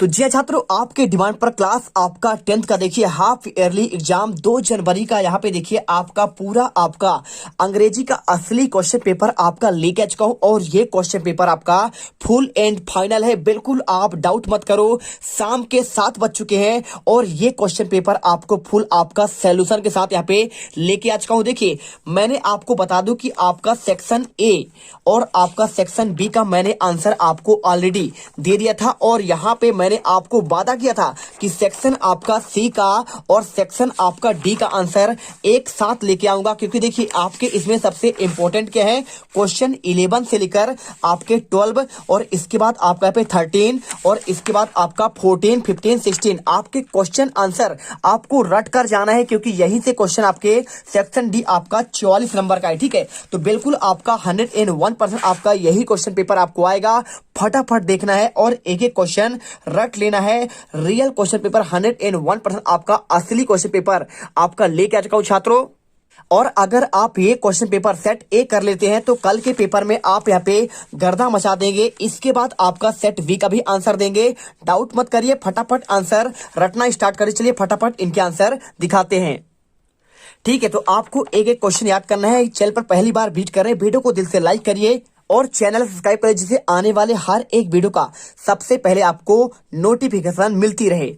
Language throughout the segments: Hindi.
तो जी हाँ छात्रों, आपके डिमांड पर क्लास आपका 10th का देखिए हाफ ईयरली एग्जाम 2 जनवरी का यहाँ पे देखिए आपका पूरा आपका अंग्रेजी का असली क्वेश्चन पेपर आपका लेके आ चुका हूँ। और ये क्वेश्चन पेपर आपका फुल एंड फाइनल है, बिल्कुल आप डाउट मत करो। शाम के 7 बज चुके हैं और ये क्वेश्चन पेपर आपको फुल आपका सोल्यूशन के साथ यहाँ पे लेके आ चुका हूँ। देखिए मैंने आपको बता दूं कि आपका सेक्शन ए और आपका सेक्शन बी का मैंने आंसर आपको ऑलरेडी दे दिया था। और यहाँ पे मैंने आपको वादा किया था कि सेक्शन आपका सी का और सेक्शन आपका डी का आंसर एक साथ लेके आऊंगा, क्योंकि देखिए आपके इसमें सबसे इंपॉर्टेंट क्या है, क्वेश्चन 11 से लेकर आपके 12 और इसके बाद आपका पे 13 और इसके बाद आपका 14, 15, 16 आपके क्वेश्चन आंसर आपको रट कर जाना है, क्योंकि यहीं से क्वेश्चन आपके सेक्शन डी आपका 44 नंबर का है। ठीक है, तो बिल्कुल आपका 101% आपका यही क्वेश्चन पेपर आपको आएगा। फटाफट देखना है और एक एक क्वेश्चन रट लेना है। रियल क्वेश्चन पेपर 101% आपका असली क्वेश्चन पेपर आपका लेके आ चुका हूं छात्रों। और अगर आप ये क्वेश्चन पेपर सेट ए कर लेते हैं तो कल के पेपर में आप यहाँ पे गर्दा मचा देंगे। इसके बाद आपका सेट बी का भी आंसर देंगे। डाउट मत करिए, फटाफट आंसर रटना स्टार्ट करिए। चलिए फटाफट इनके आंसर दिखाते हैं। ठीक है, तो आपको एक एक क्वेश्चन याद करना है। चैनल पर पहली बार विजिट कर रहे हैं, वीडियो को दिल से लाइक करिए और चैनल सब्सक्राइब करिए, जिससे आने वाले हर एक वीडियो का सबसे पहले आपको नोटिफिकेशन मिलती रहे।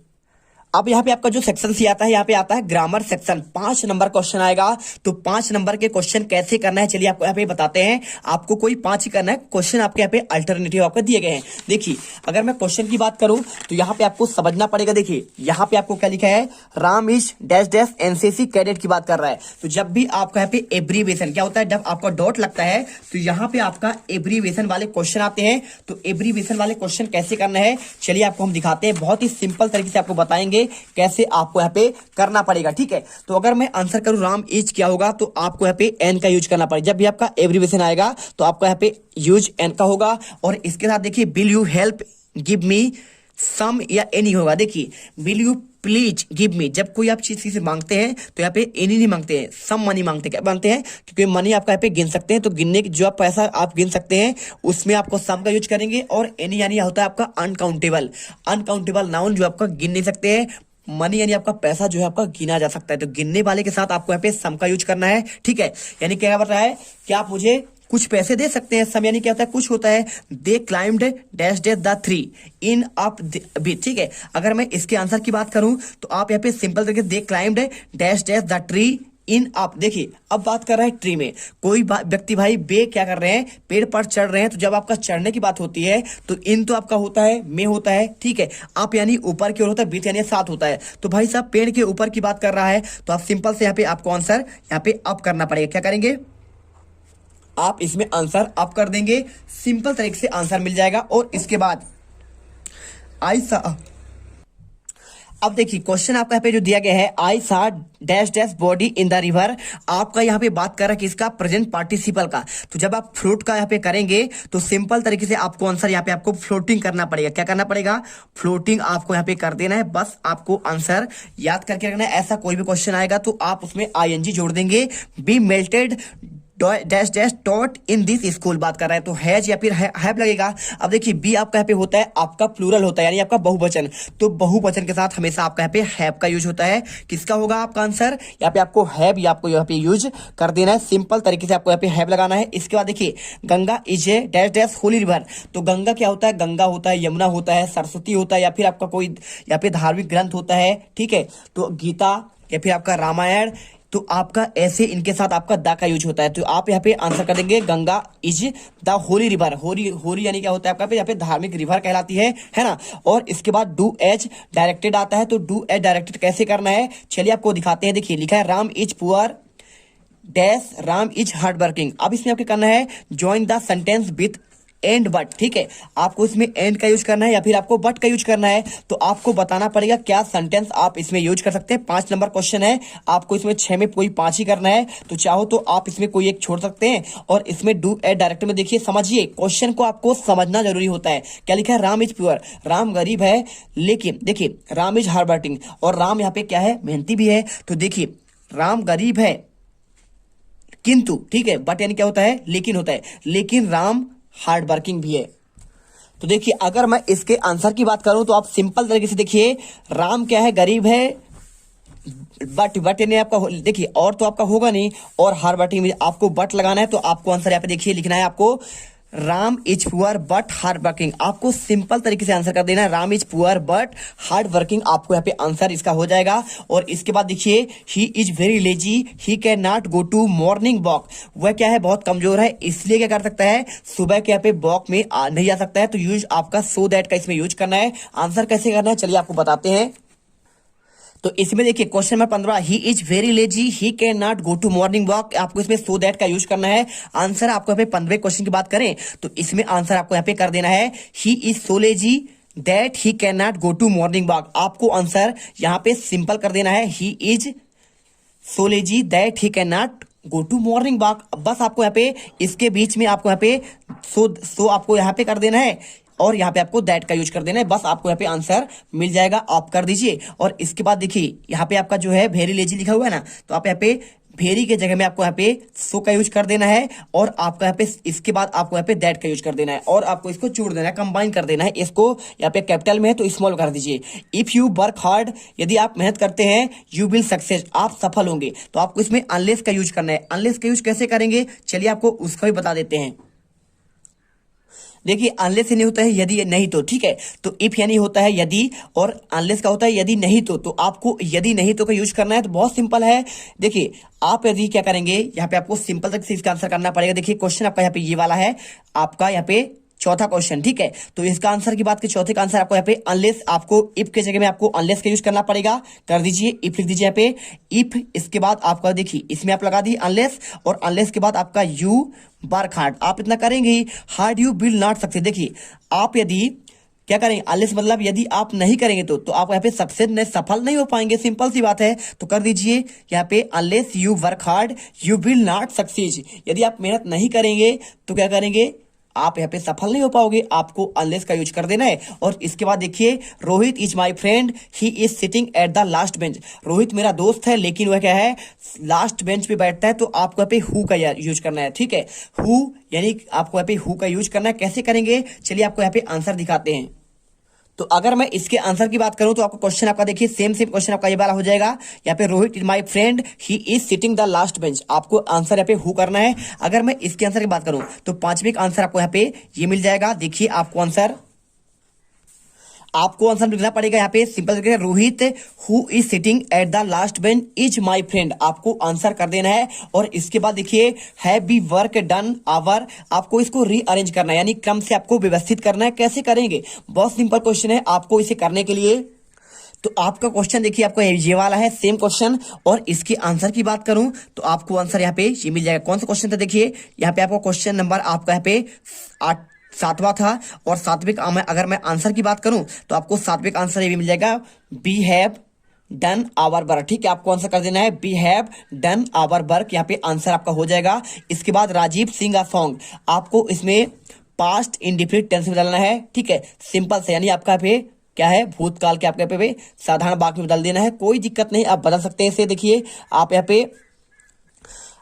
अब यहाँ पे आपका जो सेक्शन सी आता है, यहाँ पे आता है ग्रामर सेक्शन। 5 नंबर क्वेश्चन आएगा। तो 5 नंबर के क्वेश्चन कैसे करना है चलिए आपको यहाँ पे बताते हैं। आपको कोई 5 ही करना है। क्वेश्चन आपके यहाँ पे अल्टरनेटिव आपको दिए गए हैं। देखिए अगर मैं क्वेश्चन की बात करूं तो यहाँ पे आपको समझना पड़ेगा। देखिए यहाँ पे आपको क्या लिखा है, Ram is dash dash NCC cadet की बात कर रहा है। तो जब भी आपका यहाँ पे एब्रीवेशन क्या होता है, जब आपका डॉट लगता है तो यहाँ पे आपका एब्रीवेशन वाले क्वेश्चन आते हैं। तो एब्रीवेशन वाले क्वेश्चन कैसे करना है चलिए आपको हम दिखाते हैं। बहुत ही सिंपल तरीके से आपको बताएंगे कैसे आपको यहाँ पे करना पड़ेगा। ठीक है, तो अगर मैं आंसर करूं राम इज क्या होगा, तो आपको यहाँ पे एन का यूज करना पड़ेगा। जब भी आपका एब्रीवेशन आएगा तो आपका यहाँ पे यूज एन का होगा। और इसके साथ देखिए will you help give me some या एनी होगा। देखिए will you please give me, जब कोई आप चीज से मांगते हैं तो यहाँ पे एनी नहीं मांगते हैं, सम मनी मांगते हैं। क्या मांगते हैं, क्योंकि मनी आपका यहाँ पे गिन सकते हैं। तो गिनने की जो आप पैसा आप गिन सकते हैं उसमें आपको सम का यूज करेंगे। और एनी यानी होता है आपका अनकाउंटेबल, अनकाउंटेबल नाउन जो आपका गिन नहीं सकते हैं। मनी यानी आपका पैसा जो है आपका गिना जा सकता है। तो गिनने वाले के साथ आपको यहाँ पे सम का यूज करना है। ठीक है, यानी क्या बता रहा है कि आप मुझे कुछ पैसे दे सकते हैं। सम यानी क्या होता है, कुछ होता है। They climbed dash dash the tree in up beach. ठीक है, अगर मैं इसके आंसर की बात करूं तो आप यहाँ पे सिंपल तरीके they climbed dash dash the tree in up. देखिए अब बात कर रहा है ट्री में। कोई व्यक्ति भाई बे क्या कर रहे हैं, पेड़ पर चढ़ रहे हैं। तो जब आपका चढ़ने की बात होती है तो इन तो आपका होता है, में होता है। ठीक है, आप यानी ऊपर की ओर होता है, बीच यानी साथ होता है। तो भाई साहब पेड़ के ऊपर की बात कर रहा है तो आप सिंपल से यहाँ पे आपको आंसर यहाँ पे अप करना पड़ेगा। क्या करेंगे, आप इसमें आंसर अप कर देंगे। सिंपल तरीके से आंसर मिल जाएगा। और इसके बाद आई सा, अब देखिए क्वेश्चन आपका यहाँ पे जो दिया गया है, आई सा dash dash body in the river. आपका यहाँ पे बात कर रहा है किसका, प्रेजेंट पार्टिसिपल का। तो जब आप फ्लोट का यहाँ पे करेंगे तो सिंपल तरीके से आपको आंसर यहाँ पे आपको फ्लोटिंग करना पड़ेगा। क्या करना पड़ेगा, फ्लोटिंग आपको यहाँ पे कर देना है। बस आपको आंसर याद करके रखना है। ऐसा कोई भी क्वेश्चन आएगा तो आप उसमें आईएनजी जोड़ देंगे। Be melted dash dash taught in this school बात कर रहा है तो हैज या फिर हैव लगेगा। अब देखिए बी आपका यहाँ पे होता है आपका प्लूरल होता है, यानी आपका बहुवचन। तो बहुवचन के साथ हमेशा आपका यहाँ पे हैव का यूज होता है। किसका होगा आपका आंसर, यहाँ पे आपको हैव या आपको यहाँ पे यूज कर देना है। सिंपल तरीके से आपको यहाँ पे हैव लगाना है। इसके बाद देखिए Ganga is a dash dash Holi river. तो गंगा क्या होता है, गंगा होता है, यमुना होता है, सरस्वती होता है, या फिर आपका कोई यहाँ पे धार्मिक ग्रंथ होता है। ठीक है, तो गीता या फिर आपका रामायण। तो आपका ऐसे इनके साथ आपका द का यूज होता है। तो आप यहाँ पे आंसर कर देंगे Ganga is the Holi river. Holi Holi यानी क्या होता है आपका यहाँ पे धार्मिक रिवर कहलाती है ना। और इसके बाद डू एज डायरेक्टेड आता है। तो डू एज डायरेक्टेड कैसे करना है चलिए आपको दिखाते हैं। देखिए लिखा है Ram is poor dash Ram is hard working. अब इसमें आपको करना है join the sentence with and but. ठीक है, आपको इसमें एंड का यूज करना है या फिर आपको बट का यूज करना है। तो आपको बताना पड़ेगा क्या सेंटेंस आप इसमें यूज कर सकते हैं। 5 नंबर क्वेश्चन है, आपको इसमें 6 में कोई 5 ही करना है। तो चाहो तो आप इसमें कोई एक छोड़ सकते हैं। और इसमें डू एट डायरेक्ट में देखिए समझिए, क्वेश्चन को आपको समझना जरूरी होता है। क्या लिखा है, राम इज प्योर, राम गरीब है लेकिन देखिए राम इज हार्ड वर्किंग। और राम यहाँ पे क्या है, मेहनती भी है। तो देखिए राम गरीब है किंतु, ठीक है, बट यानी क्या होता है, लेकिन होता है, लेकिन राम हार्ड वर्किंग भी है। तो देखिए अगर मैं इसके आंसर की बात करूं तो आप सिंपल तरीके से देखिए, राम क्या है, गरीब है, बट यानी आपका देखिए और तो आपका होगा नहीं, और हर बट में आपको बट लगाना है, तो आपको आंसर यहाँ पे देखिए लिखना है आपको, Ram is poor but hard working. आपको सिंपल तरीके से आंसर कर देना है, Ram is poor but hard working, आपको यहाँ पे आंसर इसका हो जाएगा। और इसके बाद देखिए, he is very lazy, he can not go to morning walk. वह क्या है, बहुत कमजोर है, इसलिए क्या कर सकता है, सुबह के यहाँ पे वॉक में नहीं आ सकता है। तो यूज आपका सो दैट का इसमें यूज करना है। आंसर कैसे करना है चलिए आपको बताते हैं। तो इसमें देखिए question number 15, he is very lazy, he can not go to morning walk, आपको इसमें सो दैट का यूज करना है। आंसर आपको यहाँ पे 15वें क्वेश्चन की बात करें तो इसमें आंसर आपको यहाँ पे कर देना है, he is so lazy that he can not go to morning walk. आपको आंसर यहाँ पे सिंपल कर देना है, he is so lazy that he can not go to morning walk. बस आपको यहाँ पे इसके बीच में आपको यहाँ पे सो आपको यहाँ पे कर देना है, और यहाँ पे आपको दैट का यूज कर देना है। बस आपको यहाँ पे आंसर मिल जाएगा, आप कर दीजिए। और इसके बाद देखिए यहाँ पे आपका जो है वेरी लेजी लिखा हुआ है ना, तो आप यहाँ पे वेरी के जगह में आपको यहाँ पे सो का यूज कर देना है, और आपका यहाँ पे इसके बाद आपको यहाँ पे दैट का यूज कर देना है, और आपको इसको जोड़ देना है, कंबाइन कर देना है। इसको यहाँ पे कैपिटल में है तो स्मॉल कर दीजिए। इफ यू वर्क हार्ड, यदि आप मेहनत करते हैं, यू विल सक्सेस, आप सफल होंगे। तो आपको इसमें अनलेस का यूज करना है। अनलेस का यूज कैसे करेंगे चलिए आपको उसका भी बता देते हैं। देखिए अनलेस यानी होता है यदि नहीं तो, ठीक है। तो इफ यानी होता है यदि, और अनलेस का होता है यदि नहीं तो आपको यदि नहीं तो का यूज करना है। तो बहुत सिंपल है, देखिए आप यदि क्या करेंगे, यहाँ पे आपको सिंपल तक से इसका आंसर करना पड़ेगा। देखिए क्वेश्चन आपका यहाँ पे ये वाला है, आपका यहाँ पे चौथा क्वेश्चन, ठीक है। तो इसका आंसर की बात की, चौथे का आंसर आपको यहाँ पे अनलेस, आपको इफ के जगह में आपको अनलेस का यूज करना पड़ेगा। कर दीजिए, इफ लिख दीजिए यहाँ पे इफ, इसके बाद आपका देखिए इसमें आप लगा दी अनलेस, और अनलेस के बाद आपका यू वर्क हार्ड, आप इतना करेंगे ही, hard you will not success. देखिए आप यदि क्या करेंगे, अनलेस मतलब यदि आप नहीं करेंगे तो आप यहाँ पे सक्सेस नहीं, सफल नहीं हो पाएंगे, सिंपल सी बात है। तो कर दीजिए यहाँ पे unless you work hard you will not succeed. यदि आप मेहनत नहीं करेंगे तो क्या करेंगे, आप यहाँ पे सफल नहीं हो पाओगे, आपको अनलेस का यूज कर देना है। और इसके बाद देखिए, Rohit is my friend, he is sitting at the last bench. Rohit मेरा दोस्त है लेकिन वह क्या है, लास्ट बेंच पे बैठता है। तो आपको यहाँ पे हु का यूज करना है, ठीक है। हु यानी आपको यहाँ पे हु का यूज करना है। कैसे करेंगे चलिए आपको यहाँ पे आंसर दिखाते हैं। तो अगर मैं इसके आंसर की बात करूं तो आपको क्वेश्चन आपका देखिए सेम क्वेश्चन आपका ये वाला हो जाएगा। यहाँ पे Rohit is my friend, he is sitting the last bench, आपको आंसर यहाँ पे हु करना है। अगर मैं इसके आंसर की बात करूं तो पांचवें का आंसर आपको यहाँ पे ये मिल जाएगा। देखिए आपको आंसर लिखना पड़ेगा यहाँ पे सिंपल करके, Rohit who is sitting at the last bench is my friend, आपको आंसर कर देना है। और इसके बाद देखिए, have be work done our, आपको इसको रीअरेंज करना है, यानी क्रम से आपको व्यवस्थित करना है। कैसे करेंगे, बहुत सिंपल क्वेश्चन है। आपको इसे करने के लिए तो आपका क्वेश्चन देखिए आपको ये वाला है सेम क्वेश्चन, और इसके आंसर की बात करूं तो आपको आंसर यहाँ पे ये मिल जाएगा। कौन सा क्वेश्चन था, देखिए यहाँ पे आपको क्वेश्चन नंबर आपका यहाँ पे 7वां था, और 7वें का अगर मैं आंसर की बात करूं तो आपको 7वें का आंसर ये भी मिल जाएगा, we have done our work, ठीक है। आपको आंसर कर देना है we have done our work, यहाँ पे आंसर आपका हो जाएगा। इसके बाद राजीव सिंग अ सॉन्ग, आपको इसमें पास्ट इंडिफिनिट टेंस में बदलना है, ठीक है, सिंपल से, यानी आपका पे क्या है, भूतकाल के आपके पे साधारण वाक्य में बदल देना है, कोई दिक्कत नहीं, आप बदल सकते हैं इसे। देखिए आप यहाँ पे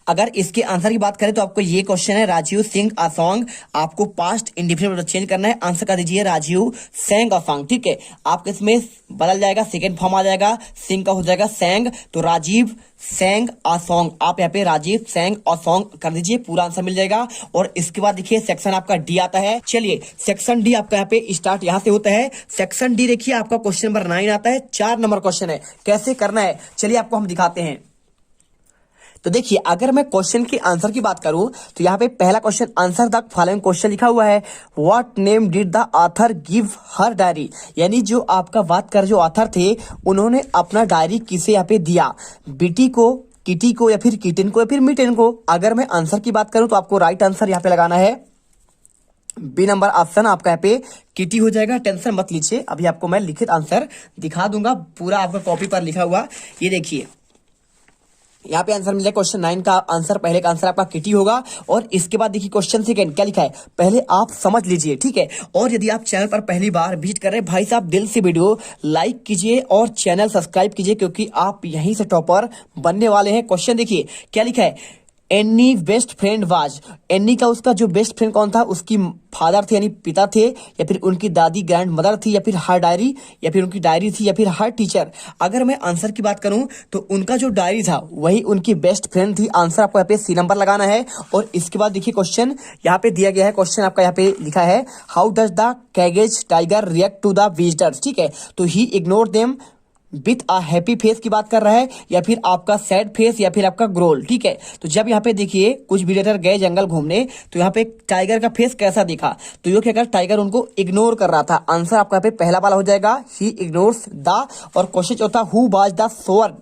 अगर इसके आंसर की बात करें तो आपको ये क्वेश्चन है, राजीव सिंग अ सॉन्ग, आपको पास्ट इंडिफिनिट चेंज करना है। आंसर कर दीजिए राजीव सैंग अ सॉन्ग, ठीक है। आपके इसमें बदल जाएगा, सेकंड फॉर्म आ जाएगा, सिंग का हो जाएगा सैंग, तो राजीव सैंग अ सॉन्ग, आप यहाँ पे राजीव सैंग अ सॉन्ग कर दीजिए, पूरा आंसर मिल जाएगा। और इसके बाद देखिए सेक्शन आपका डी आता है। चलिए सेक्शन डी आपका यहाँ पे स्टार्ट यहाँ से होता है। सेक्शन डी देखिए आपका क्वेश्चन नंबर 9 आता है, 4 नंबर क्वेश्चन है। कैसे करना है चलिए आपको हम दिखाते हैं। तो देखिए अगर मैं क्वेश्चन की आंसर की बात करूं तो यहाँ पे पहला question, answer the following question लिखा हुआ है, what name did the author give her diary, यानी जो आपका बात कर जो ऑथर थे उन्होंने अपना डायरी किसे यहाँ पे दिया, बिटी को, किटी को, या फिर किटन को, या फिर मिटन को। अगर मैं आंसर की बात करूं तो आपको राइट आंसर यहाँ पे लगाना है बी नंबर ऑप्शन, आपका यहाँ पे किटी हो जाएगा। टेंशन मत लीजिए, अभी आपको मैं लिखित आंसर दिखा दूंगा, पूरा आपका कॉपी पर लिखा हुआ। ये देखिए यहाँ पे आंसर मिल जाएगा। क्वेश्चन 9 का आंसर, पहले का आंसर आपका किटी होगा। और इसके बाद देखिए क्वेश्चन सेकंड क्या लिखा है, पहले आप समझ लीजिए, ठीक है। और यदि आप चैनल पर पहली बार विजिट कर रहे हैं, भाई साहब दिल से वीडियो लाइक कीजिए और चैनल सब्सक्राइब कीजिए, क्योंकि आप यहीं से टॉपर बनने वाले हैं। क्वेश्चन देखिए क्या लिखा है, any best friend was, any का उसका जो बेस्ट फ्रेंड कौन था, उसकी फादर थे यानी पिता थे, या फिर उनकी दादी ग्रैंड मदर थी, या फिर हर डायरी, या फिर उनकी डायरी थी, या फिर हर टीचर। अगर मैं आंसर की बात करूं तो उनका जो डायरी था वही उनकी बेस्ट फ्रेंड थी। आंसर आपको यहाँ पे सी नंबर लगाना है। और इसके बाद देखिए क्वेश्चन यहाँ पे दिया गया है, क्वेश्चन आपका यहाँ पे लिखा है how does the caged tiger react to the visitors. ठीक है, तो he ignore them with a happy face की बात कर रहा है, या फिर आपका सैड फेस, या फिर आपका ग्रोल। ठीक है, तो जब यहाँ पे देखिए कुछ विजिटर गए जंगल घूमने, तो यहाँ पे टाइगर का फेस कैसा दिखा, तो ये क्या कर, टाइगर उनको इग्नोर कर रहा था। आंसर आपका यहाँ पे पहला वाला हो जाएगा, ही इग्नोर्स द। और क्वेश्चन चौथा, who was the soar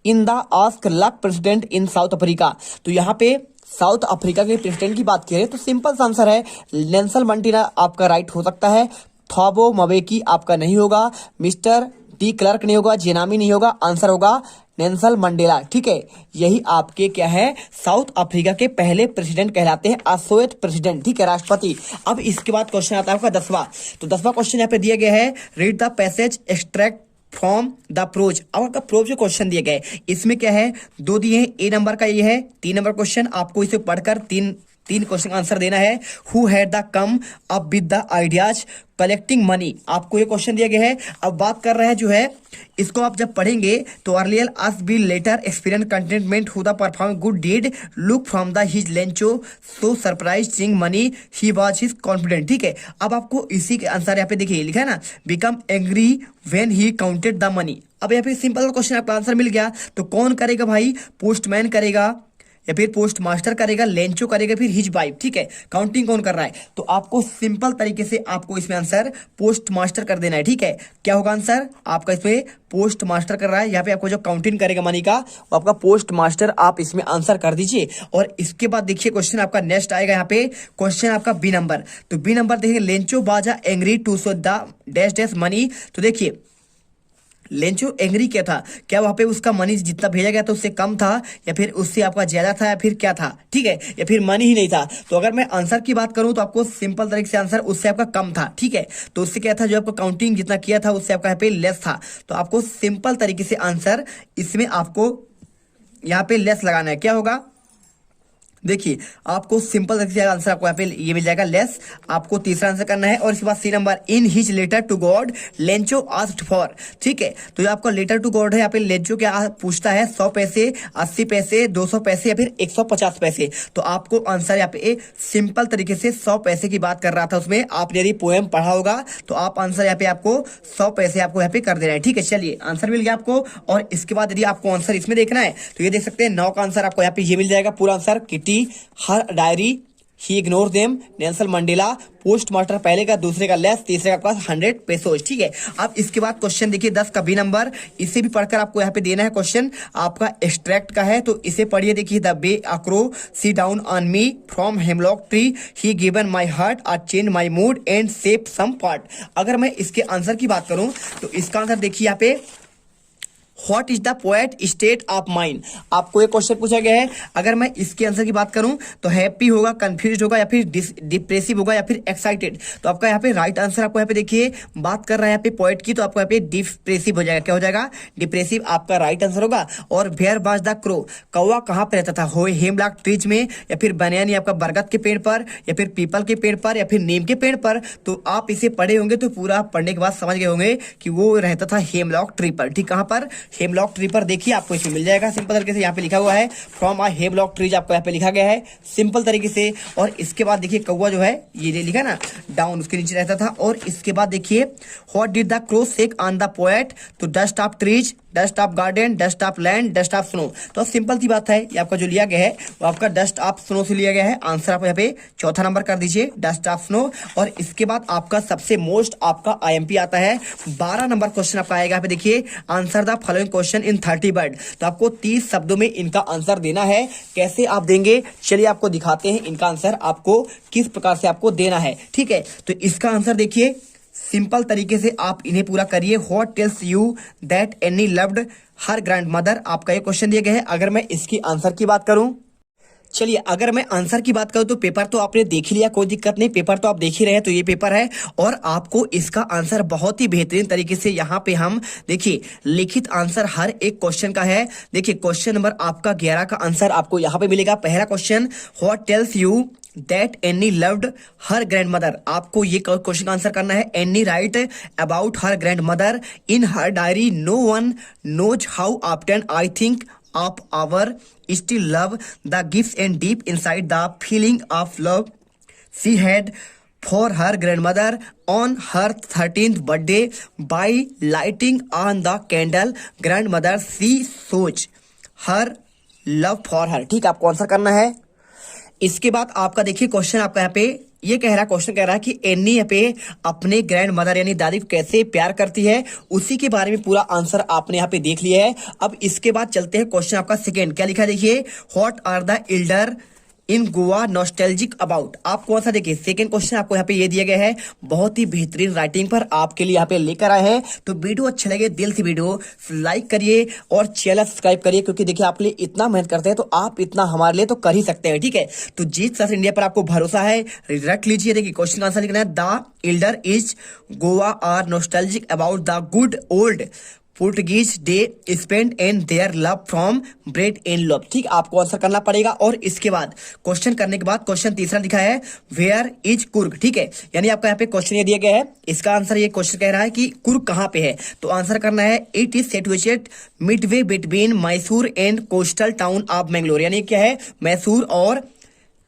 in the ask luck president in South Africa. तो यहाँ पे साउथ अफ्रीका के प्रेसिडेंट की बात करें तो सिंपल सा आंसर है नेल्सन मंडेला आपका राइट हो सकता है, थॉबो मवेकी आपका नहीं होगा, मिस्टर डी क्लर्क नहीं होगा, जेनामी नहीं होगा, आंसर होगा नेल्सन मंडेला। ठीक है, यही आपके क्या है, साउथ अफ्रीका के पहले प्रेसिडेंट कहलाते हैं, अश्वेत प्रेसिडेंट। ठीक है, राष्ट्रपति। अब इसके बाद क्वेश्चन आता है आपका 10वां। तो 10वां क्वेश्चन यहाँ पे दिया गया है, read the passage extract from the prose. अब आपका प्रोज जो क्वेश्चन दिए गए, इसमें क्या है, दो दिए हैं, ए नंबर का ये है, 3 नंबर क्वेश्चन। आपको इसे पढ़कर तीन क्वेश्चन का आंसर देना है। Who had the come up with the ideas collecting money, आपको ये क्वेश्चन दिया गया है। अब बात कर रहा है जो है, इसको आप जब पढ़ेंगे तो earlier us be letter experience containment who the perform good deed look from the his Lencho so surprise sing money he was his confident. ठीक है, अब आपको इसी के आंसर यहाँ पे देखिए लिखा है ना, become angry when he counted the money. अब यहाँ पे सिंपल क्वेश्चन आपका आंसर मिल गया। तो कौन करेगा भाई, पोस्टमैन करेगा, या फिर पोस्ट मास्टर करेगा, लेंचो करेगा, फिर हिज वाइफ। ठीक है, काउंटिंग कौन कर रहा है, तो आपको सिंपल तरीके से आपको इसमें आंसर पोस्ट मास्टर कर देना है। ठीक है, क्या होगा आंसर आपका, इसमें पोस्ट मास्टर कर रहा है, यहाँ पे आपको जो काउंटिंग करेगा मनी का वो आपका पोस्ट मास्टर, आप इसमें आंसर कर दीजिए। और इसके बाद देखिए क्वेश्चन आपका नेक्स्ट आएगा, यहाँ पे क्वेश्चन आपका बी नंबर। तो बी नंबर देखिए, Lencho was angry to so the dash dash money. तो देखिए लेंचो एंग्री क्या था, क्या वहां पे उसका मनी जितना भेजा गया था उससे कम था, या फिर उससे आपका ज्यादा था, या फिर क्या था। ठीक है, या फिर मनी ही नहीं था। तो अगर मैं आंसर की बात करूं तो आपको सिंपल तरीके से आंसर उससे आपका कम था। ठीक है, तो उससे क्या था, जो आपका काउंटिंग जितना किया था उससे आपका यहाँ पे लेस था। तो आपको सिंपल तरीके से आंसर इसमें आपको यहाँ पे लेस लगाना है। क्या होगा, देखिए आपको सिंपल आंसर आपको यहाँ पे ये मिल जाएगा लेस। आपको तीसरा आंसर करना है। और इसके बाद C number, in his letter to God Lencho asked for. ठीक है, तो जो आपका लेटर टू गॉड है, यहाँ पे लेंचो क्या पूछता है, 100 पैसे, 80 पैसे, 200 पैसे, या फिर 150 पैसे। तो आपको आंसर यहाँ पे सिंपल तरीके से 100 पैसे की बात कर रहा था उसमें। आपने यदि पोएम पढ़ा होगा तो आप आंसर यहाँ पे आपको 100 पैसे आपको यहाँ पे कर देना है। ठीक है, चलिए आंसर मिल गया आपको। और इसके बाद यदि आपको आंसर इसमें देखना है तो ये देख सकते हैं 9 का आंसर आपको यहाँ पे ये मिल जाएगा पूरा answer. Kitty, her diary, he ignore them, Nelson Mandela, post master पहले का, दूसरे का लेस, तीसरे का पास 100 पेसोज। ठीक है, अब इसके बाद क्वेश्चन देखिए 10 का बी नंबर, इसे भी पढ़कर आपको यहाँ पे देना है। क्वेश्चन आपका एक्सट्रैक्ट का है, तो इसे पढ़िए। देखिए, the way a crow see down on me from hemlock tree, he given my heart a change my mood and save some part. अगर मैं इसके आंसर की बात करूं तो इसका आंसर देखिए यहाँ पे, what is the poet state of mind. आपको एक क्वेश्चन पूछा गया है। अगर मैं इसके आंसर की बात करूं तो हैप्पी होगा, कंफ्यूज होगा, या फिर डिप्रेसिव होगा, या फिर एक्साइटेड। तो आपका यहाँ पे राइट आंसर आपको यहाँ पे देखिए, बात कर रहा है यहाँ पे पोएट की, तो आपको यहाँ पे डिप्रेसिव हो जाएगा। क्या हो जाएगा, डिप्रेसिव आपका राइट आंसर होगा। और वेयर वाज द क्रो, कौवा कहाँ पे रहता था, हो हेमलॉक ट्रीज में, या फिर बनयानी आपका बरगद के पेड़ पर, या फिर पीपल के पेड़ पर, या फिर नीम के पेड़ पर। तो आप इसे पढ़े होंगे तो पूरा पढ़ने के बाद समझ गए होंगे कि वो रहता था हेमलॉक ट्री पर। ठीक, कहाँ पर, हेमलॉक ट्री पर। देखिए आपको इसमें मिल जाएगा सिंपल तरीके से, यहाँ पे लिखा हुआ है फ्रॉम अ हेमलॉक ट्रीज, आपको यहाँ पे लिखा गया है सिंपल तरीके से। और इसके बाद देखिए कौवा जो है ये लिखा ना डाउन, उसके नीचे रहता था। और इसके बाद देखिए, what did the crow shake on the poet, तो dust of trees, dust of garden, dust of land, dust of snow. तो सिंपल सी बात है, ये आपका जो लिया गया है वो आपका डस्ट ऑफ स्नो से लिया गया है। आंसर आप यहाँ पे चौथा नंबर कर दीजिए, डस्ट ऑफ स्नो। और इसके बाद आपका सबसे मोस्ट आपका आईएमपी आता है, 12 नंबर क्वेश्चन आपका आएगा। यहाँ पे देखिए, answer the following question in 30 word. तो आपको 30 शब्दों में इनका आंसर देना है। कैसे आप देंगे, चलिए आपको दिखाते हैं इनका आंसर आपको किस प्रकार से आपको देना है। ठीक है, तो इसका आंसर देखिए सिंपल तरीके से आप इन्हें पूरा करिए। What tells you that Anne loved her grand mother, आपका ये क्वेश्चन दिया गया है। अगर मैं इसकी आंसर की बात करूं चलिए अगर मैं आंसर की बात करूं तो पेपर तो आपने देख ही लिया, कोई दिक्कत नहीं, पेपर तो आप देख ही रहे हैं। तो ये पेपर है और आपको इसका आंसर बहुत ही बेहतरीन तरीके से यहाँ पे हम देखिए लिखित आंसर हर एक क्वेश्चन का है। देखिए क्वेश्चन नंबर आपका 11 का आंसर आपको यहाँ पे मिलेगा। पहला क्वेश्चन, what tells you that Anne loved her grand mother. आपको ये क्वेश्चन का आंसर करना है। Anne write about her grand mother in her diary, no one knows how often I think of our still love the gifts and deep inside the feeling of love she had for her grandmother on her 13th birthday by lighting on the candle grandmother she shows her love for her। ठीक, आपको आंसर करना है। इसके बाद आपका देखिए क्वेश्चन आपका यहाँ पे ये कह रहा, क्वेश्चन कह रहा है कि एनी यहाँ पे अपने ग्रैंड मदर यानी दादी को कैसे प्यार करती है, उसी के बारे में पूरा आंसर आपने यहाँ पे देख लिया है। अब इसके बाद चलते हैं क्वेश्चन आपका सेकेंड, क्या लिखा है देखिए, what are the elder in Goa nostalgic about. आप कौन सा देखिए सेकंड क्वेश्चन आपको यहाँ पे ये दिया गया है, बहुत ही बेहतरीन राइटिंग पर आपके लिए यहाँ पे लेकर आए हैं। तो वीडियो अच्छा लगे दिल से वीडियो लाइक करिए और चैनल सब्सक्राइब करिए, क्योंकि देखिए आपके लिए इतना मेहनत करते हैं तो आप इतना हमारे लिए तो कर ही सकते हैं। ठीक है, तो जीत सर्च इंडिया पर आपको भरोसा है, रख लीजिए। देखिए क्वेश्चन का आंसर लिखना है, the elder is Goa are nostalgic about the good old Portuguese day spend and their love from bread and love. ठीक, आपको आंसर करना पड़ेगा। और इसके बाद क्वेश्चन करने के बाद क्वेश्चन तीसरा लिखा है, वेयर इज कुर्ग। ठीक है, यानी आपका यहाँ पे क्वेश्चन ये दिया गया है, इसका आंसर ये क्वेश्चन कह रहा है कि कुर्ग कहाँ पे है। तो आंसर करना है, it is situated Midway between Mysore and coastal town of Mangalore. यानी क्या है, मैसूर और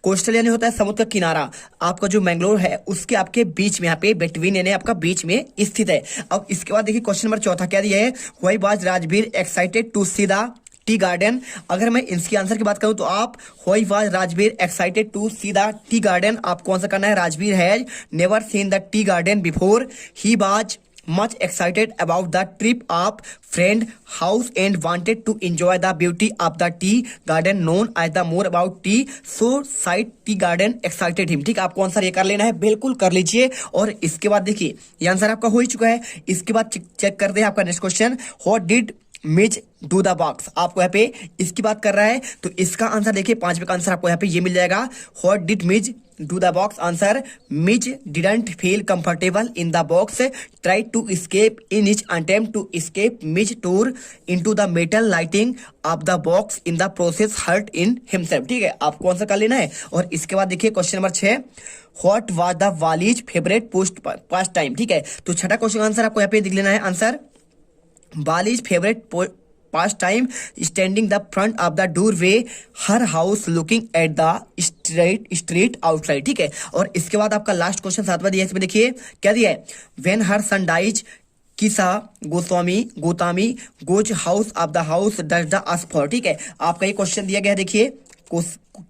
कोस्टल यानी होता है समुद्र का किनारा, आपका जो मैंगलोर है उसके आपके बीच में यहाँ पे बिटवीन यानी आपका बीच में स्थित है। अब इसके बाद देखिए क्वेश्चन नंबर चौथा क्या दिया है, why was Rajvir excited to see the tea garden. अगर मैं इसके आंसर की बात करूं तो आप why was Rajvir excited to see the tea garden, आपको आंसर करना है, Rajvir has never seen the tea garden before, he was much excited about the trip of friend house and wanted to enjoy the beauty of the tea garden known as the more about tea, so sight tea garden excited him। ठीक, आपको आंसर ये कर लेना है, बिल्कुल कर लीजिए। और इसके बाद देखिए ये आंसर आपका हो ही चुका है। इसके बाद चेक करते हैं आपका next question, what did Mij do the box. आपको यहाँ पे इसकी बात कर रहा है, तो इसका आंसर देखिए पांचवे का आंसर आपको यहाँ पे ये मिल जाएगा, what did Mij do the box. Answer, Mij didn't feel comfortable in the box, try to escape in its attempt to escape, Midge tore into the metal lighting of the box in the process hurt in himself। ठीक है, आपको आंसर कर लेना है। और इसके बाद देखिए question number 6, what was the Valli's favourite post past time. ठीक है, तो छठा क्वेश्चन का आंसर आपको यहाँ पे दिख लेना है। Answer, Valli's favourite past time standing the front of the doorway her house looking at the street outside। ठीक है, और इसके बाद आपका लास्ट क्वेश्चन सातवां दिया है, इसमें देखिए क्या दिया है, when her son dies किसा Gotami goes house of the house does the ask for. ठीक है, आपका ये क्वेश्चन दिया गया है, देखिए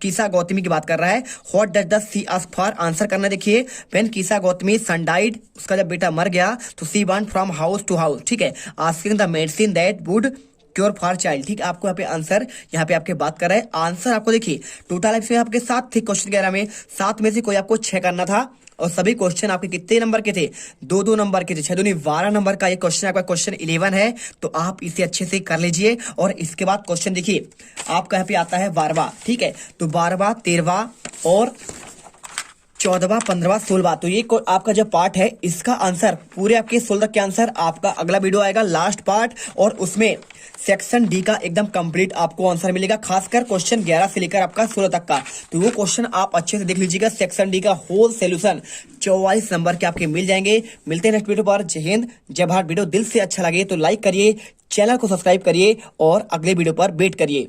किसा गौतमी की बात कर रहा है, what does the sea ask for. Answer करना देखिए, व्हेन किसा गौतमी सन डाइड, उसका जब बेटा मर गया तो she went from house to house. ठीक है, asking the medicine that would cure for child. ठीक, आपको यहाँ पे आंसर यहाँ पे आपके बात कर रहे हैं। आंसर आपको देखिए टोटल इसमें आपके 7 थे क्वेश्चन 11 में, 7 में से कोई आपको 6 करना था। और सभी क्वेश्चन आपके कितने नंबर के थे, 2-2 नंबर के थे, 6 दूनी 12 नंबर का ये क्वेश्चन आपका क्वेश्चन 11 है। तो आप इसे अच्छे से कर लीजिए। और इसके बाद क्वेश्चन देखिए आपका यहाँ पे आता है 12वां। ठीक है, तो 12वां 13वां और 14वां 15वां 16वां, तो ये आपका जो पार्ट है इसका आंसर पूरे आपके 16 के आंसर आपका अगला वीडियो आएगा लास्ट पार्ट, और उसमें सेक्शन डी का एकदम कंप्लीट आपको आंसर मिलेगा, खासकर क्वेश्चन 11 से लेकर आपका 16 तक का। तो वो क्वेश्चन आप अच्छे से देख लीजिएगा, सेक्शन डी का होल सोल्यूशन 44 नंबर के आपके मिल जाएंगे। मिलते हैं नेक्स्ट वीडियो पर। जय हिंद जय भारत। वीडियो दिल से अच्छा लगे तो लाइक करिए, चैनल को सब्सक्राइब करिए और अगले वीडियो पर वेट करिए।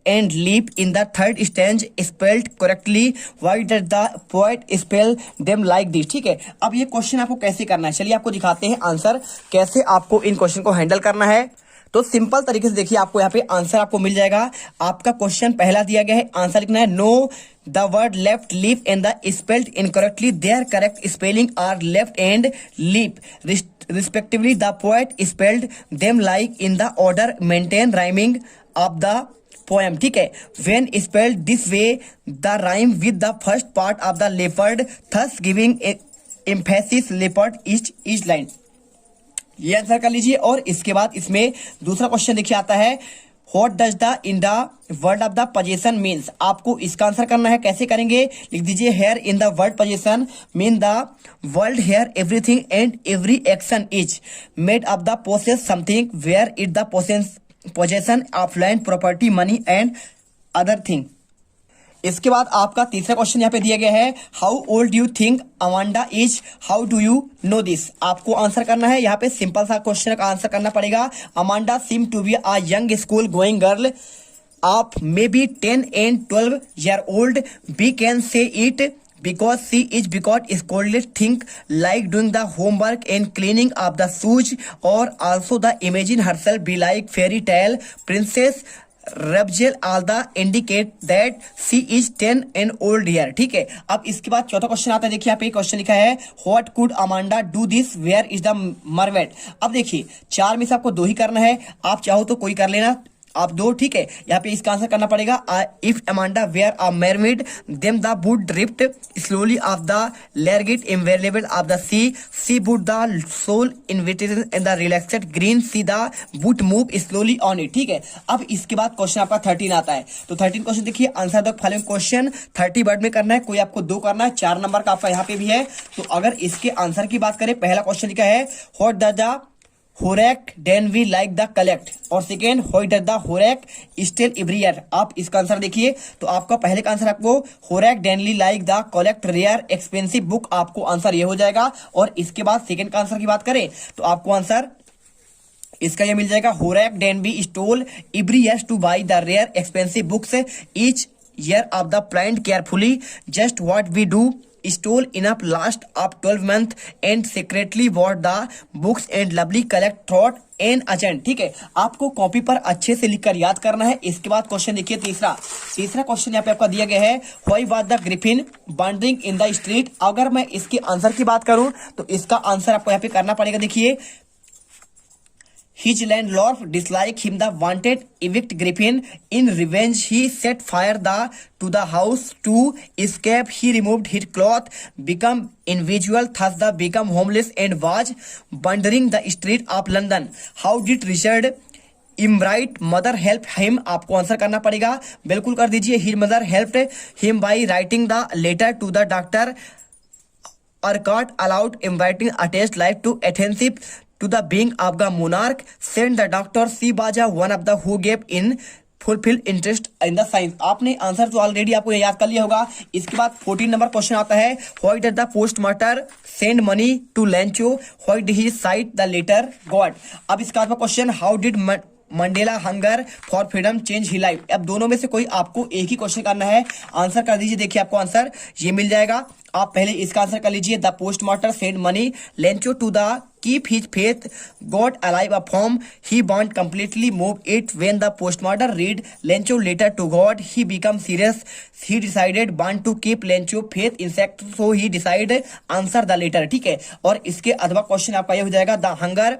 And leap in the third stanza spelled correctly, why did the poet spell them like this। ठीक है, अब ये क्वेश्चन आपको कैसे करना है, चलिए आपको दिखाते हैं आंसर कैसे आपको इन क्वेश्चन को हैंडल करना है। तो सिंपल तरीके से देखिए आपको यहाँ पे आंसर आपको मिल जाएगा। आपका क्वेश्चन पहला दिया गया है, आंसर लिखना है, no the word left leap and the spelled incorrectly, their correct spelling are left and leap respectively, the poet spelled them like in the order maintain rhyming of the poem. ठीक है, when spelled this way the rhyme with the first part of the leopard thus giving emphasis leopard each line। ये आंसर कर लीजिए। और इसके बाद इसमें दूसरा क्वेश्चन देखिए आता है, what does the in the word of the position means, आपको इसका आंसर करना है। कैसे करेंगे, लिख दीजिए here in the word position mean the world here everything and every action is made of the possess something where it the possession of land property money and other thing. इसके बाद आपका तीसरा क्वेश्चन यहाँ पे दिया गया है, how old you think Amanda is, how do you know this. आपको आंसर करना है, यहाँ पे सिंपल सा क्वेश्चन का आंसर करना पड़ेगा। Amanda seem to be a young school going girl of maybe 10 and 12 year old, we can say it because she is because scolded think like doing the homework and cleaning up the shoes, or also the imagine herself be like fairy tale princess Rabjel all the indicate that she is 10 and old year। ठीक है, अब इसके बाद चौथा क्वेश्चन आता है। देखिए यहाँ पे क्वेश्चन लिखा है, what could Amanda do this, where is the mermaid. अब देखिए चार में से आपको दो ही करना है, आप चाहो तो कोई कर लेना, आप दो। ठीक है, यहाँ पे इसका आंसर करना पड़ेगा, if Amanda were a mermaid them the would drift slowly off the largate available off the sea would the soul invitation in the relaxed green sea the would move slowly on it. ठीक है, अब इसके बाद क्वेश्चन आपका 13 आता है। तो 13 क्वेश्चन देखिए, answer the following question 30 word में करना है, कोई आपको दो करना है, 4 नंबर का आपका यहाँ पे भी है। तो अगर इसके आंसर की बात करें, पहला क्वेश्चन लिखा है, what does the Horace then we like the collect, और second what does the Horace still every year. आप इसका आंसर देखिए, तो आपका पहले का आंसर आपको Horace Denley like the collect rare expensive book, आपको आंसर ये हो जाएगा। और इसके बाद सेकेंड का आंसर की बात करें तो आपको आंसर इसका ये मिल जाएगा, Horace then be stole every year to buy the rare expensive books each year of the planned carefully just what we do stole enough last of 12 month and secretly bought the books and lovely collect thought and agent। ठीक है, आपको कॉपी पर अच्छे से लिखकर याद करना है। इसके बाद क्वेश्चन देखिए तीसरा क्वेश्चन यहाँ पे आपका दिया गया है, why was the griffin wandering in the street. अगर मैं इसके आंसर की बात करूं तो इसका आंसर आपको यहाँ पे करना पड़ेगा। देखिए, his landlord disliked him the wanted evict Griffin. In revenge, he set fire to the house to escape. He removed his cloth, become invisible, thus the become homeless and was wandering the street of London. How did Richard Ebright mother help him, आपको आंसर करना पड़ेगा, बिल्कुल कर दीजिए। His mother helped him by writing the letter to the doctor Urquhart allowed inviting attached life to Athenship to the being of the monarch. Sent the doctor Sibaja, one of the who gave in fulfil interest in the science. आपने आंसर तो ऑलरेडी आपको याद कर लिया होगा। इसके बाद 14 नंबर क्वेश्चन आता है, why did the postmaster send money to Lencho, why did he साइट द लेटर गॉड। अब इसका question, how did Mandela hunger for freedom change he life. अब दोनों में से कोई आपको एक ही क्वेश्चन करना है, आंसर कर दीजिए। देखिए आपको आंसर ये मिल जाएगा, आप पहले इसका आंसर कर लीजिए, the postmaster send money Lencho to the keep his faith God alive a form he want completely move it when the postmaster read Lencho letter to God he become serious he decided want to keep Lencho faith intact so he decide answer the letter. ठीक है, और इसके अथवा क्वेश्चन आपका ये हो जाएगा, the hunger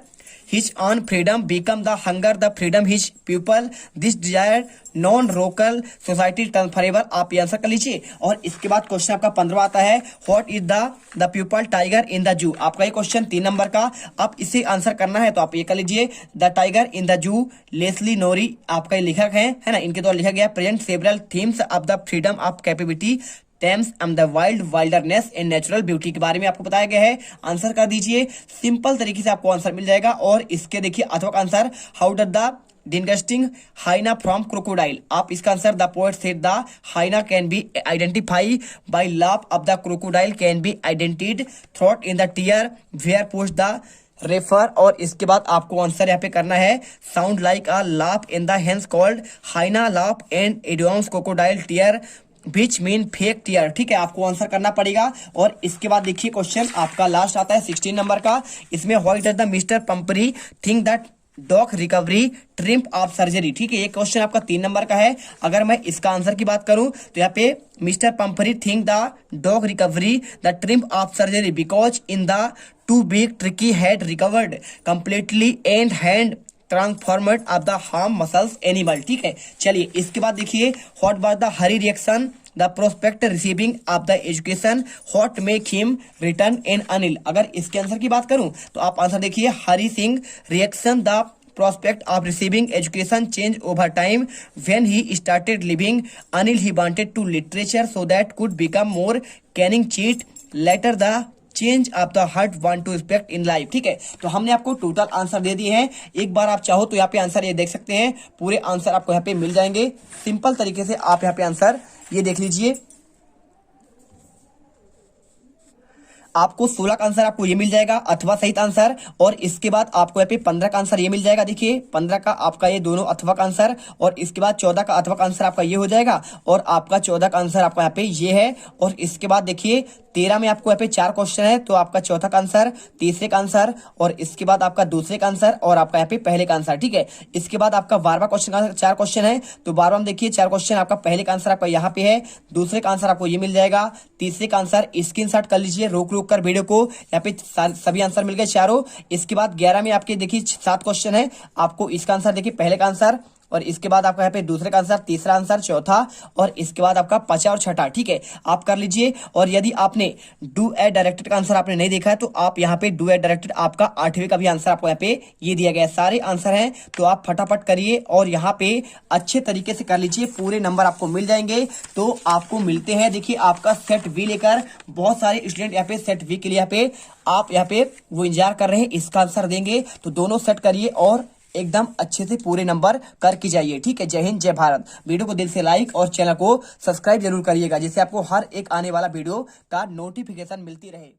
his own freedom become the hunger the freedom his people this desire non local society transferable. आप ये आंसर कर लीजिए। और इसके बाद क्वेश्चन आपका 15 आता है, what is the people tiger in the जू। आपका ये क्वेश्चन 3 नंबर का, आप इसे आंसर करना है तो आप ये कर लीजिए, the tiger in the zoo Leslie Norris आपका ये लेखक है ना, इनके द्वारा लिखा गया। Present several themes of the freedom of capability themes and the wild wilderness and natural beauty के बारे में आपको बताया गया है। आंसर कर दीजिए, सिंपल तरीके से आपको आंसर मिल जाएगा। और इसके देखिए अथवा का answer, how does the distinguish hyena from crocodile. आप इसका answer, the poet said the hyena can be identify by laugh of the crocodile can be identified throat in the tear where post the refer. और इसके बाद आपको आंसर यहाँ पे करना है, sound like a laugh in the hence called hyena laugh and idioms crocodile tear which mean fake tear. ठीक है, आपको आंसर करना पड़ेगा। और इसके बाद देखिए क्वेश्चन आपका लास्ट आता है 16 नंबर का, इसमें what does the mister Pumphrey think that dog recovery triumph of surgery. ठीक है, ये क्वेश्चन आपका 3 नंबर का है। अगर मैं इसका आंसर की बात करूं तो यहाँ पे mister Pumphrey think the dog recovery the triumph of surgery because in the two big tricky had recovered completely and hand transformed of the harm muscles animal. ठीक है, चलिए इसके बाद देखिए, what was the Hari reaction the prospect receiving of the education what make him return an Anil. अगर इसके आंसर की बात करूं तो आप आंसर देखिए, Hari Singh reaction the prospect of receiving education changed over time. When he started living Anil, he wanted to literature so that could become more canning cheat. Later the change of the heart want to respect in life. ठीक है, तो हमने आपको टोटल आंसर दे दिए हैं। एक बार आप चाहो तो यहाँ पे आंसर ये देख सकते हैं, पूरे आंसर आपको यहाँ पे मिल जाएंगे। सिंपल तरीके से आप यहाँ पे आंसर ये देख लीजिए, आपको 16 का आंसर आपको ये मिल जाएगा अथवा सहित आंसर, और इसके बाद आपको यहाँ पे 15 का आंसर ये मिल जाएगा। देखिए 15 का आपका ये दोनों अथवा का आंसर, और इसके बाद 14 का अथवा का आंसर आपका ये हो जाएगा, और आपका 14 का आंसर आपका यहाँ पे ये है। और इसके बाद देखिए 13 में आपको यहाँ पे 4 क्वेश्चन है, तो आपका चौथा का आंसर, तीसरे का आंसर, और इसके बाद आपका दूसरे का आंसर, और आपका यहाँ पे पहले का आंसर। ठीक है, इसके बाद आपका 12वां क्वेश्चन का 4 क्वेश्चन है, तो 12वां में देखिए 4 क्वेश्चन, आपका पहले का आंसर आपका यहाँ पे है, दूसरे का आंसर आपको ये मिल जाएगा, तीसरे का आंसर स्क्रीनशॉट कर लीजिए रोक रोक कर वीडियो को, यहाँ पे सभी आंसर मिल गए चारों। इसके बाद 11 में आपके देखिए 7 क्वेश्चन है, आपको इसका आंसर देखिए पहले का आंसर, और इसके बाद आपका यहाँ पे दूसरे का आंसर, तीसरा आंसर, चौथा, और इसके बाद आपका 5 और 6। ठीक है, आप कर लीजिए। और यदि आपने डू एट डायरेक्टेड का आंसर आपने नहीं देखा है, तो आप यहाँ पे डू एट डायरेक्टेड आपका 8वें का भी आंसर आपको यहाँ पे ये दिया गया है, सारे आंसर हैं, तो आप फटाफट करिए और यहाँ पे अच्छे तरीके से कर लीजिए, पूरे नंबर आपको मिल जाएंगे। तो आपको मिलते हैं, देखिए आपका सेट वी लेकर, बहुत सारे स्टूडेंट यहाँ पे सेट वी के लिए यहाँ पे आप यहाँ पे वो इंतजार कर रहे हैं, इसका आंसर देंगे, तो दोनों सेट करिए और एकदम अच्छे से पूरे नंबर करके जाइए। ठीक है, जय हिंद जय भारत। वीडियो को दिल से लाइक और चैनल को सब्सक्राइब जरूर करिएगा, जिससे आपको हर एक आने वाला वीडियो का नोटिफिकेशन मिलती रहे।